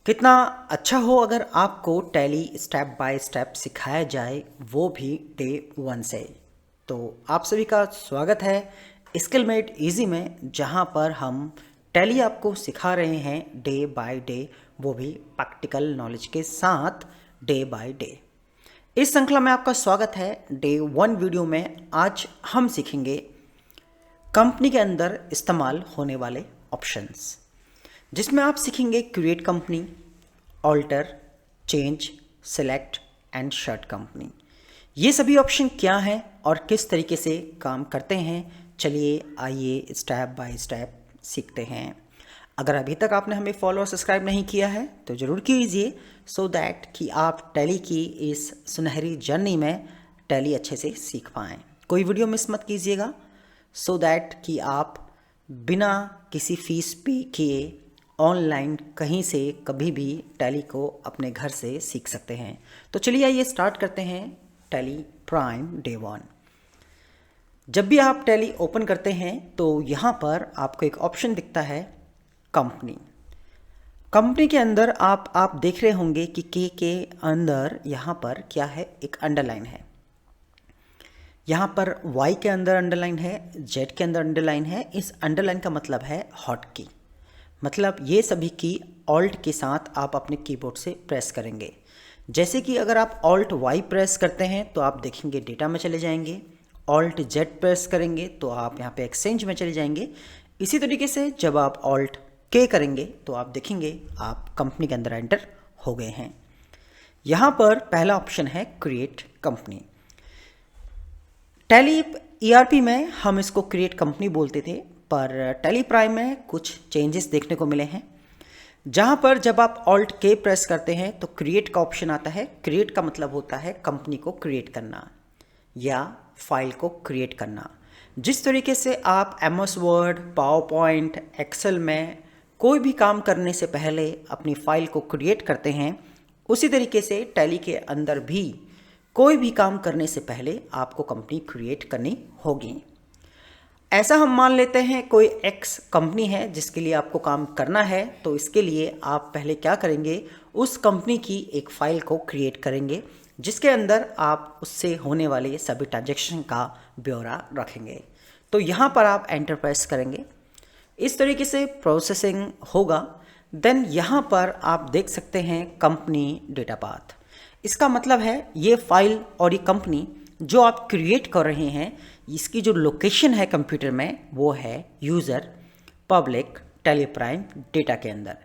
कितना अच्छा हो अगर आपको टैली स्टेप बाय स्टेप सिखाया जाए, वो भी डे 1 से। तो आप सभी का स्वागत है स्किल मेड इजी में, जहां पर हम टैली आपको सिखा रहे हैं डे बाय डे, वो भी प्रैक्टिकल नॉलेज के साथ डे बाय डे। इस श्रृंखला में आपका स्वागत है। डे 1 वीडियो में आज हम सीखेंगे कंपनी के अंदर इस्तेमाल होने वाले ऑप्शंस, जिसमें आप सीखेंगे create company, alter, change, select and shut company. ये सभी ऑप्शन क्या हैं और किस तरीके से काम करते हैं, चलिए आइए स्टेप बाय स्टेप सीखते हैं। अगर अभी तक आपने हमें फॉलो और सब्सक्राइब नहीं किया है तो ज़रूर कीजिए, सो दैट कि आप टैली की इस सुनहरी जर्नी में टैली अच्छे से सीख पाएँ। कोई वीडियो मिस मत कीजिएगा, सो दैट कि आप बिना किसी फीस पे किए ऑनलाइन कहीं से कभी भी टैली को अपने घर से सीख सकते हैं। तो चलिए आइए स्टार्ट करते हैं टैली प्राइम डे 1। जब भी आप टैली ओपन करते हैं तो यहाँ पर आपको एक ऑप्शन दिखता है कंपनी। कंपनी के अंदर आप देख रहे होंगे कि के अंदर यहाँ पर क्या है, एक अंडरलाइन है। यहाँ पर Y के अंदर अंडरलाइन है, Z के अंदर अंडरलाइन है। इस अंडरलाइन का मतलब है हॉट की, मतलब ये सभी की ऑल्ट के साथ आप अपने कीबोर्ड से प्रेस करेंगे। जैसे कि अगर आप ऑल्ट Y प्रेस करते हैं तो आप देखेंगे डेटा में चले जाएंगे, ऑल्ट Z प्रेस करेंगे तो आप यहाँ पे एक्सचेंज में चले जाएंगे। इसी तरीके से जब आप ऑल्ट K करेंगे तो आप देखेंगे आप कंपनी के अंदर एंटर हो गए हैं। यहाँ पर पहला ऑप्शन है क्रिएट कंपनी। टैली ERP में हम इसको क्रिएट कंपनी बोलते थे, पर टैली प्राइम में कुछ चेंजेस देखने को मिले हैं, जहां पर जब आप ऑल्ट K प्रेस करते हैं तो क्रिएट का ऑप्शन आता है। क्रिएट का मतलब होता है कंपनी को क्रिएट करना या फाइल को क्रिएट करना। जिस तरीके से आप MS Word, PowerPoint, Excel में कोई भी काम करने से पहले अपनी फाइल को क्रिएट करते हैं, उसी तरीके से टैली के अंदर भी कोई भी काम करने से पहले आपको कंपनी क्रिएट करनी होगी। ऐसा हम मान लेते हैं कोई X कंपनी है जिसके लिए आपको काम करना है, तो इसके लिए आप पहले क्या करेंगे, उस कंपनी की एक फाइल को क्रिएट करेंगे जिसके अंदर आप उससे होने वाले सभी ट्रांजैक्शन का ब्यौरा रखेंगे। तो यहाँ पर आप एंटर प्रेस करेंगे, इस तरीके से प्रोसेसिंग होगा। देन यहाँ पर आप देख सकते हैं कंपनी डेटा पाथ। इसका मतलब है ये फाइल और ये कंपनी जो आप क्रिएट कर रहे हैं, इसकी जो लोकेशन है कंप्यूटर में वो है user public tally prime data के अंदर।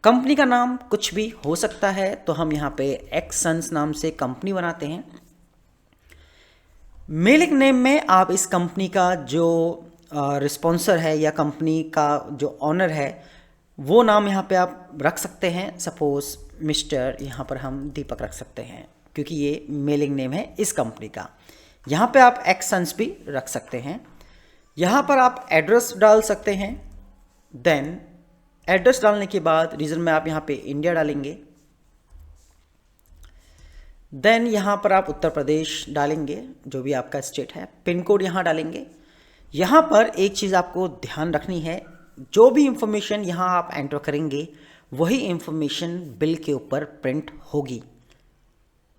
कंपनी का नाम कुछ भी हो सकता है, तो हम यहाँ पे एक्सन्स नाम से कंपनी बनाते हैं। मेलिंग नेम में आप इस कंपनी का जो रिस्पॉन्सर है या कंपनी का जो ऑनर है वो नाम यहाँ पे आप रख सकते हैं। सपोज मिस्टर, यहाँ पर हम दीपक रख सकते हैं क्योंकि ये मेलिंग नेम है इस कंपनी का। यहाँ पे आप एक्सन्स भी रख सकते हैं। यहाँ पर आप एड्रेस डाल सकते हैं। देन एड्रेस डालने के बाद रीजन में आप यहाँ पे इंडिया डालेंगे। देन यहाँ पर आप उत्तर प्रदेश डालेंगे, जो भी आपका स्टेट है। पिन कोड यहाँ डालेंगे। यहाँ पर एक चीज़ आपको ध्यान रखनी है, जो भी इंफॉर्मेशन यहाँ आप एंटर करेंगे वही इंफॉर्मेशन बिल के ऊपर प्रिंट होगी।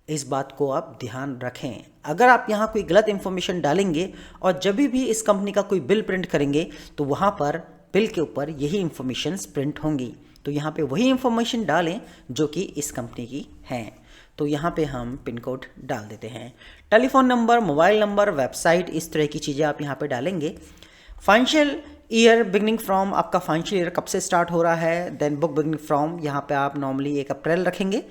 इस बात को आप ध्यान रखें। अगर आप यहाँ कोई गलत इंफॉर्मेशन डालेंगे और जब भी इस कंपनी का कोई बिल प्रिंट करेंगे तो वहाँ पर बिल के ऊपर यही इंफॉर्मेशन प्रिंट होंगी। तो यहाँ पे वही इंफॉर्मेशन डालें जो कि इस कंपनी की हैं। तो यहाँ पे हम पिन कोड डाल देते हैं। Telephone number, mobile number, website, इस तरह की चीज़ें आप यहाँ पे डालेंगे। फाइनेंशियल ईयर बिगनिंग फ्रॉम, आपका फाइनेंशियल ईयर कब से स्टार्ट हो रहा है। देन बुक बिगनिंग फ्रॉम, यहाँ पे आप नॉर्मली 1 अप्रैल रखेंगे।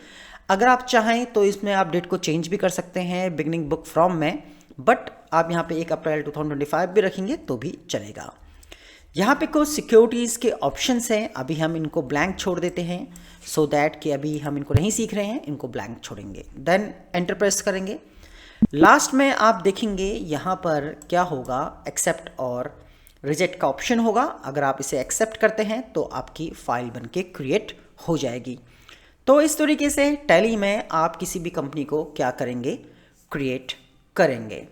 अगर आप चाहें तो इसमें आप डेट को चेंज भी कर सकते हैं बिगनिंग बुक फ्रॉम में, बट आप यहाँ पे 1 अप्रैल 2025 भी रखेंगे तो भी चलेगा। यहाँ पे कुछ सिक्योरिटीज़ के ऑप्शंस हैं, अभी हम इनको ब्लैंक छोड़ देते हैं, सो दैट कि अभी हम इनको नहीं सीख रहे हैं, इनको ब्लैंक छोड़ेंगे। देन एंटर प्रेस करेंगे। लास्ट में आप देखेंगे यहाँ पर क्या होगा, एक्सेप्ट और रिजेक्ट का ऑप्शन होगा। अगर आप इसे एक्सेप्ट करते हैं तो आपकी फाइल बनके क्रिएट हो जाएगी। तो इस तरीके से टैली में आप किसी भी कंपनी को क्या करेंगे, क्रिएट करेंगे।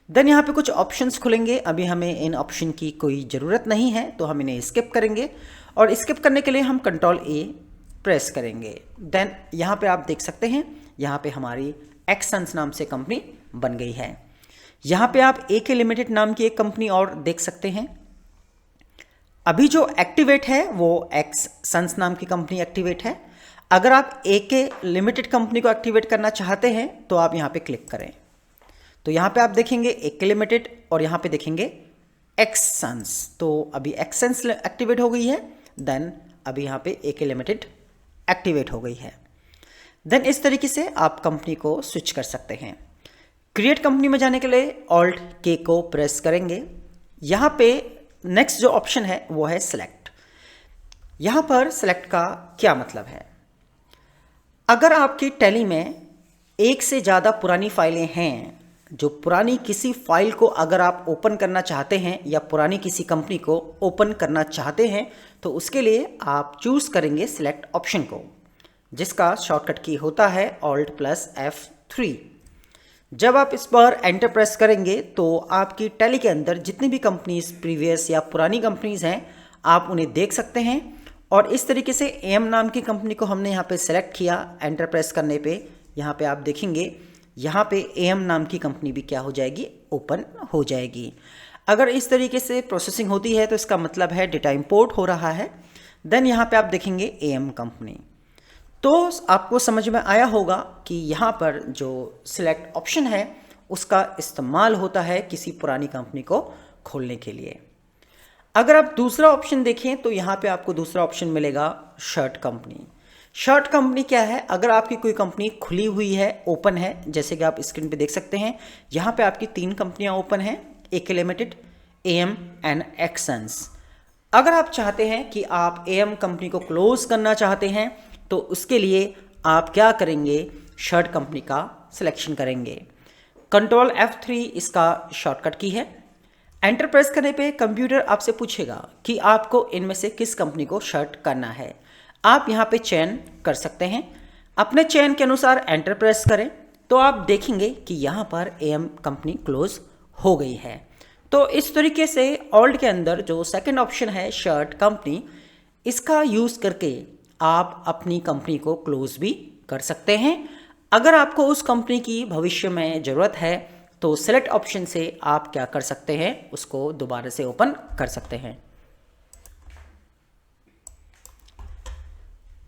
देन यहाँ पे कुछ ऑप्शंस खुलेंगे, अभी हमें इन ऑप्शन की कोई ज़रूरत नहीं है तो हम इन्हें स्किप करेंगे। और स्किप करने के लिए हम कंट्रोल A प्रेस करेंगे। देन यहाँ पे आप देख सकते हैं, यहाँ पे हमारी एक्सन्स नाम से कंपनी बन गई है। यहाँ पे आप AK लिमिटेड नाम की एक कंपनी और देख सकते हैं। अभी जो एक्टिवेट है वो एक्सन्स नाम की कंपनी एक्टिवेट है। अगर आप AK लिमिटेड कंपनी को एक्टिवेट करना चाहते हैं तो आप यहाँ पे क्लिक करें, तो यहाँ पे आप देखेंगे AK लिमिटेड और यहाँ पे देखेंगे एक्सन्स। तो अभी एक्सन्स एक्टिवेट हो गई है, देन अभी यहाँ पे AK लिमिटेड एक्टिवेट हो गई है। देन इस तरीके से आप कंपनी को स्विच कर सकते हैं। क्रिएट कंपनी में जाने के लिए Alt K को प्रेस करेंगे। यहाँ पे नेक्स्ट जो ऑप्शन है वो है सिलेक्ट। यहाँ पर सिलेक्ट का क्या मतलब है, अगर आपकी टैली में एक से ज़्यादा पुरानी फाइलें हैं, जो पुरानी किसी फाइल को अगर आप ओपन करना चाहते हैं या पुरानी किसी कंपनी को ओपन करना चाहते हैं, तो उसके लिए आप चूज़ करेंगे सिलेक्ट ऑप्शन को, जिसका शॉर्टकट की होता है Alt+F3। जब आप इस पर एंटर प्रेस करेंगे तो आपकी टैली के अंदर जितनी भी कंपनीज प्रीवियस या पुरानी कंपनीज हैं आप उन्हें देख सकते हैं। और इस तरीके से AM नाम की कंपनी को हमने यहाँ पे सेलेक्ट किया, एंटर प्रेस करने पे यहाँ पे आप देखेंगे यहाँ पे AM नाम की कंपनी भी क्या हो जाएगी, ओपन हो जाएगी। अगर इस तरीके से प्रोसेसिंग होती है तो इसका मतलब है डेटा इंपोर्ट हो रहा है। देन यहाँ पे आप देखेंगे AM कंपनी। तो आपको समझ में आया होगा कि यहाँ पर जो सिलेक्ट ऑप्शन है उसका इस्तेमाल होता है किसी पुरानी कंपनी को खोलने के लिए। अगर आप दूसरा ऑप्शन देखें तो यहाँ पे आपको दूसरा ऑप्शन मिलेगा शर्ट कंपनी। शर्ट कंपनी क्या है, अगर आपकी कोई कंपनी खुली हुई है, ओपन है, जैसे कि आप स्क्रीन पे देख सकते हैं, यहाँ पे आपकी 3 कंपनियाँ ओपन हैं, AK limited, AM and actions. अगर आप चाहते हैं कि आप AM कंपनी को क्लोज करना चाहते हैं तो उसके लिए आप क्या करेंगे, शर्ट कंपनी का सिलेक्शन करेंगे। Ctrl+F3 इसका शॉर्टकट की है। एंटर प्रेस करने पे कंप्यूटर आपसे पूछेगा कि आपको इनमें से किस कंपनी को शर्ट करना है। आप यहाँ पे चयन कर सकते हैं, अपने चयन के अनुसार एंटर प्रेस करें तो आप देखेंगे कि यहाँ पर AM कंपनी क्लोज हो गई है। तो इस तरीके से Alt के अंदर जो सेकंड ऑप्शन है शर्ट कंपनी, इसका यूज़ करके आप अपनी कंपनी को क्लोज भी कर सकते हैं। अगर आपको उस कंपनी की भविष्य में ज़रूरत है तो सेलेक्ट ऑप्शन से आप क्या कर सकते हैं, उसको दोबारा से ओपन कर सकते हैं।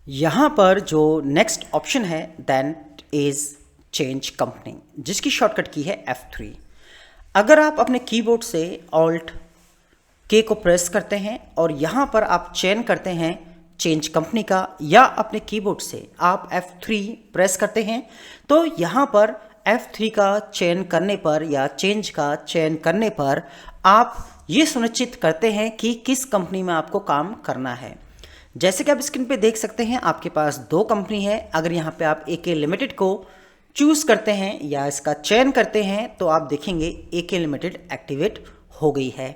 यहाँ पर जो नेक्स्ट ऑप्शन है दैट इज चेंज कंपनी, जिसकी शॉर्टकट की है F3। अगर आप अपने कीबोर्ड से Alt K को प्रेस करते हैं और यहाँ पर आप चयन करते हैं चेंज कंपनी का, या अपने कीबोर्ड से आप F3 प्रेस करते हैं, तो यहाँ पर F3 का चयन करने पर या चेंज का चयन करने पर आप ये सुनिश्चित करते हैं कि किस कंपनी में आपको काम करना है। जैसे कि आप स्क्रीन पे देख सकते हैं आपके पास 2 कंपनी है। अगर यहाँ पे आप AK लिमिटेड को चूज़ करते हैं या इसका चयन करते हैं तो आप देखेंगे AK लिमिटेड एक्टिवेट हो गई है।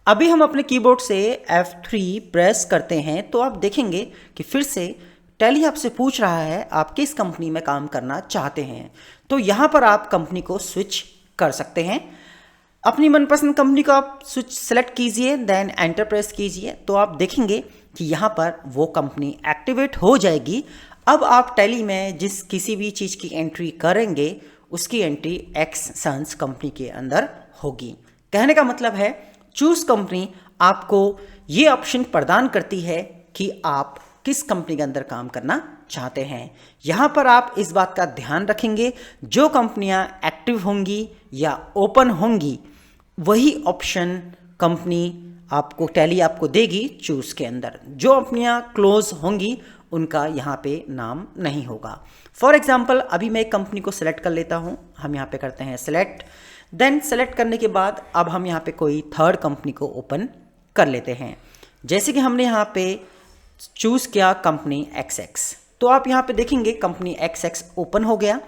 अभी हम अपने कीबोर्ड से F3 प्रेस करते हैं तो आप देखेंगे कि फिर से टैली आपसे पूछ रहा है आप किस कंपनी में काम करना चाहते हैं। तो यहाँ पर आप कंपनी को स्विच कर सकते हैं। अपनी मनपसंद कंपनी को आप स्विच सेलेक्ट कीजिए, देन एंटर प्रेस कीजिए तो आप देखेंगे कि यहाँ पर वो कंपनी एक्टिवेट हो जाएगी। अब आप टैली में जिस किसी भी चीज़ की एंट्री करेंगे उसकी एंट्री एक्सन्स कंपनी के अंदर होगी। कहने का मतलब है चूज कंपनी आपको ये ऑप्शन प्रदान करती है कि आप किस कंपनी के अंदर काम करना चाहते हैं। यहाँ पर आप इस बात का ध्यान रखेंगे जो कंपनियाँ एक्टिव होंगी या ओपन होंगी वही ऑप्शन कंपनी आपको टैली आपको देगी चूज के अंदर। जो कंपनियाँ क्लोज होंगी उनका यहाँ पे नाम नहीं होगा। फॉर एग्जाम्पल अभी मैं एक कंपनी को सिलेक्ट कर लेता हूँ। हम यहाँ पे करते हैं सिलेक्ट, देन सेलेक्ट करने के बाद अब हम यहाँ पे कोई थर्ड कंपनी को ओपन कर लेते हैं। जैसे कि हमने यहाँ पे चूज़ किया कंपनी XX, तो आप यहाँ पे देखेंगे कंपनी XX ओपन हो गया।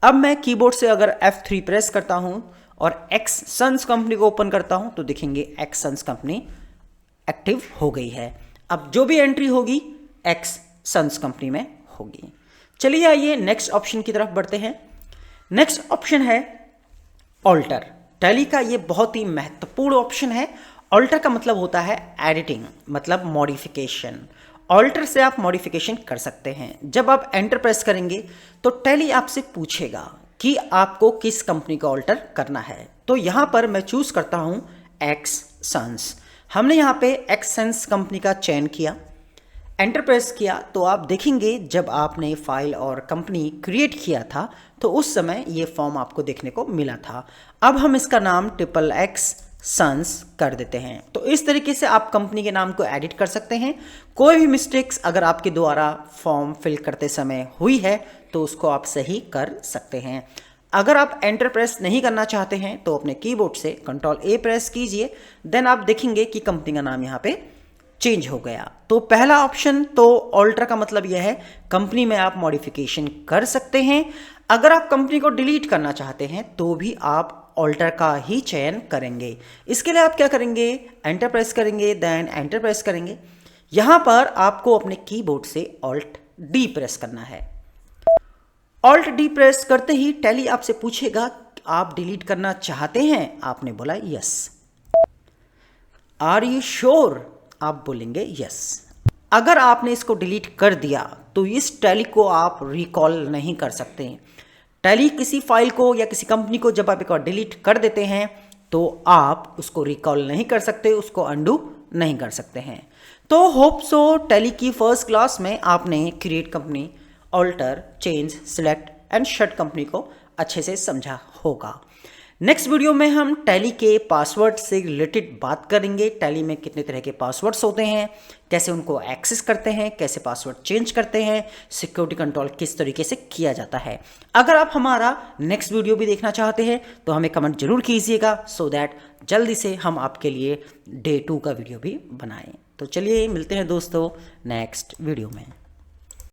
अब मैं कीबोर्ड से अगर F3 प्रेस करता हूँ और एक्सन्स कंपनी को ओपन करता हूँ तो देखेंगे एक्सन्स कंपनी एक्टिव हो गई है। अब जो भी एंट्री होगी एक्सन्स कंपनी में होगी। चलिए आइए नेक्स्ट ऑप्शन की तरफ बढ़ते हैं। नेक्स्ट ऑप्शन है ऑल्टर। टैली का ये बहुत ही महत्वपूर्ण ऑप्शन है। ऑल्टर का मतलब होता है एडिटिंग, मतलब मॉडिफिकेशन। ऑल्टर से आप मॉडिफिकेशन कर सकते हैं। जब आप एंटर प्रेस करेंगे तो टैली आपसे पूछेगा कि आपको किस कंपनी का ऑल्टर करना है। तो यहाँ पर मैं चूज करता हूँ एक्ससेंस। हमने यहाँ पे एक्ससेंस कंपनी का चयन किया, एंटर प्रेस किया तो आप देखेंगे जब आपने फाइल और कंपनी क्रिएट किया था तो उस समय ये फॉर्म आपको देखने को मिला था। अब हम इसका नाम XXX सन्स कर देते हैं। तो इस तरीके से आप कंपनी के नाम को एडिट कर सकते हैं। कोई भी मिस्टेक्स अगर आपके द्वारा फॉर्म फिल करते समय हुई है तो उसको आप सही कर सकते हैं। अगर आप एंटर प्रेस नहीं करना चाहते हैं तो अपने कीबोर्ड से Ctrl+A प्रेस कीजिए, देन आप देखेंगे कि कंपनी का नाम यहाँ पे चेंज हो गया। तो पहला ऑप्शन तो ऑल्टर का मतलब यह है कंपनी में आप मॉडिफिकेशन कर सकते हैं। अगर आप कंपनी को डिलीट करना चाहते हैं तो भी आप ऑल्टर का ही चयन करेंगे। इसके लिए आप क्या करेंगे, एंटर प्रेस करेंगे, देन एंटर प्रेस करेंगे। यहां पर आपको अपने कीबोर्ड से Alt+D प्रेस करना है। Alt+D प्रेस करते ही टैली आपसे पूछेगा आप डिलीट करना चाहते हैं, आपने बोला यस। आर यू श्योर, आप बोलेंगे यस। अगर आपने इसको डिलीट कर दिया तो इस टैली को आप रिकॉल नहीं कर सकते। टैली किसी फाइल को या किसी कंपनी को जब आप एक बार डिलीट कर देते हैं तो आप उसको रिकॉल नहीं कर सकते, उसको अंडू नहीं कर सकते हैं। तो होप सो टैली की फर्स्ट क्लास में आपने create company, alter, change, select and shut company को अच्छे से समझा होगा। नेक्स्ट वीडियो में हम टैली के पासवर्ड से रिलेटेड बात करेंगे। टैली में कितने तरह के पासवर्ड्स होते हैं, कैसे उनको एक्सेस करते हैं, कैसे पासवर्ड चेंज करते हैं, सिक्योरिटी कंट्रोल किस तरीके से किया जाता है। अगर आप हमारा नेक्स्ट वीडियो भी देखना चाहते हैं तो हमें कमेंट जरूर कीजिएगा, सो दैट जल्दी से हम आपके लिए Day 2 का वीडियो भी बनाएं। तो चलिए मिलते हैं दोस्तों नेक्स्ट वीडियो में।